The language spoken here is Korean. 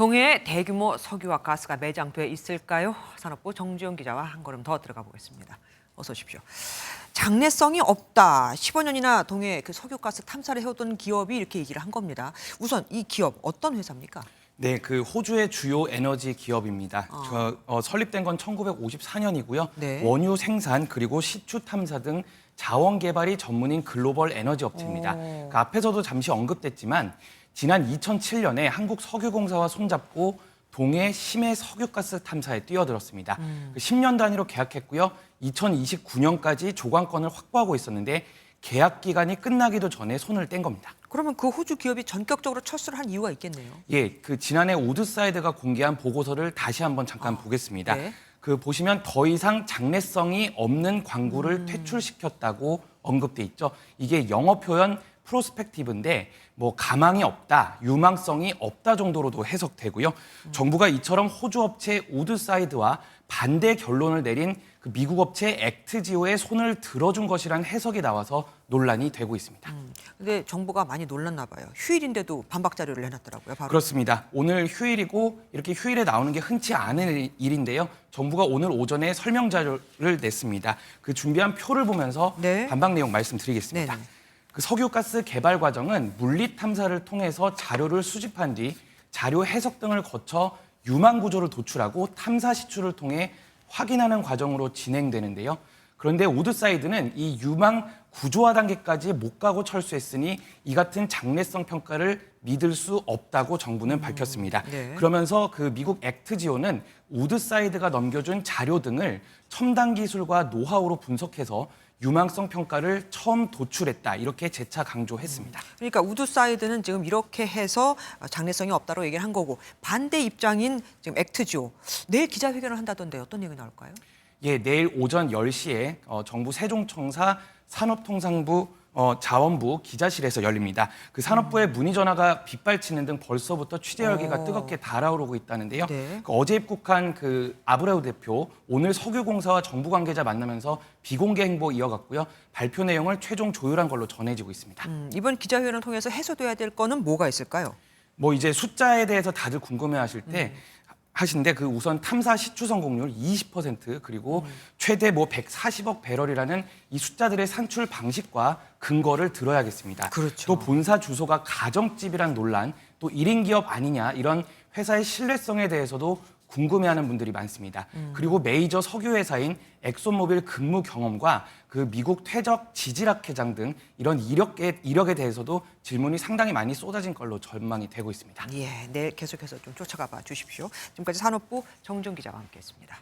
동해에 대규모 석유와 가스가 매장돼 있을까요? 산업부 정주영 기자와 한 걸음 더 들어가 보겠습니다. 어서 오십시오. 장래성이 없다. 15년이나 동해 그 석유가스 탐사를 해오던 기업이 이렇게 얘기를 한 겁니다. 우선 이 기업 어떤 회사입니까? 네, 그 호주의 주요 에너지 기업입니다. 설립된 건 1954년이고요. 네. 원유 생산 그리고 시추 탐사 등 자원 개발이 전문인 글로벌 에너지 업체입니다. 그 앞에서도 잠시 언급됐지만 지난 2007년에 한국석유공사와 손잡고 동해 심해 석유가스 탐사에 뛰어들었습니다. 10년 단위로 계약했고요. 2029년까지 조관권을 확보하고 있었는데 계약 기간이 끝나기도 전에 손을 뗀 겁니다. 그러면 그 호주 기업이 전격적으로 철수를 한 이유가 있겠네요. 예, 그 지난해 우드사이드가 공개한 보고서를 다시 한번 잠깐 보겠습니다. 네. 그 보시면 더 이상 장래성이 없는 광구를 퇴출시켰다고 언급돼 있죠. 이게 영어 표현 프로스펙티브인데 뭐 가망이 없다, 유망성이 없다 정도로도 해석되고요. 정부가 이처럼 호주 업체 우드사이드와 반대 결론을 내린 그 미국 업체 액트지오의 손을 들어준 것이란 해석이 나와서 논란이 되고 있습니다. 근데 정부가 많이 놀랐나 봐요. 휴일인데도 반박 자료를 내놨더라고요. 바로. 그렇습니다. 오늘 휴일이고 이렇게 휴일에 나오는 게 흔치 않은 일인데요. 정부가 오늘 오전에 설명 자료를 냈습니다. 그 준비한 표를 보면서 네. 반박 내용 말씀드리겠습니다. 네네. 그 석유가스 개발 과정은 물리 탐사를 통해서 자료를 수집한 뒤 자료 해석 등을 거쳐 유망 구조를 도출하고 탐사 시추를 통해 확인하는 과정으로 진행되는데요. 그런데 우드사이드는 이 유망 구조화 단계까지 못 가고 철수했으니 이 같은 장래성 평가를 믿을 수 없다고 정부는 밝혔습니다. 네. 그러면서 그 미국 액트지오는 우드사이드가 넘겨준 자료 등을 첨단 기술과 노하우로 분석해서 유망성 평가를 처음 도출했다. 이렇게 재차 강조했습니다. 그러니까 우드사이드는 지금 이렇게 해서 장래성이 없다고 얘기를 한 거고 반대 입장인 지금 액트지오 내일 기자회견을 한다던데 어떤 얘기 나올까요? 예, 내일 오전 10시에 정부 세종청사 산업통상부 자원부 기자실에서 열립니다. 그 산업부의 문의 전화가 빗발치는 등 벌써부터 취재 열기가 뜨겁게 달아오르고 있다는데요. 네. 그 어제 입국한 그 아브레우 대표 오늘 석유공사와 정부 관계자 만나면서 비공개 행보 이어갔고요. 발표 내용을 최종 조율한 걸로 전해지고 있습니다. 이번 기자회견을 통해서 해소돼야 될 거는 뭐가 있을까요? 뭐 이제 숫자에 대해서 다들 궁금해하실 때 하신데 그 우선 탐사 시추 성공률 20% 그리고 최대 뭐 140억 배럴이라는 이 숫자들의 산출 방식과 근거를 들어야겠습니다. 그렇죠. 또 본사 주소가 가정집이란 논란, 또 1인 기업 아니냐 이런 회사의 신뢰성에 대해서도 궁금해하는 분들이 많습니다. 그리고 메이저 석유 회사인 엑소모빌 근무 경험과 그 미국 퇴적 지질학 회장 등 이런 이력에 대해서도 질문이 상당히 많이 쏟아진 걸로 전망이 되고 있습니다. 예, 내일 계속해서 좀 쫓아가 봐 주십시오. 지금까지 산업부 정주영 기자와 함께했습니다.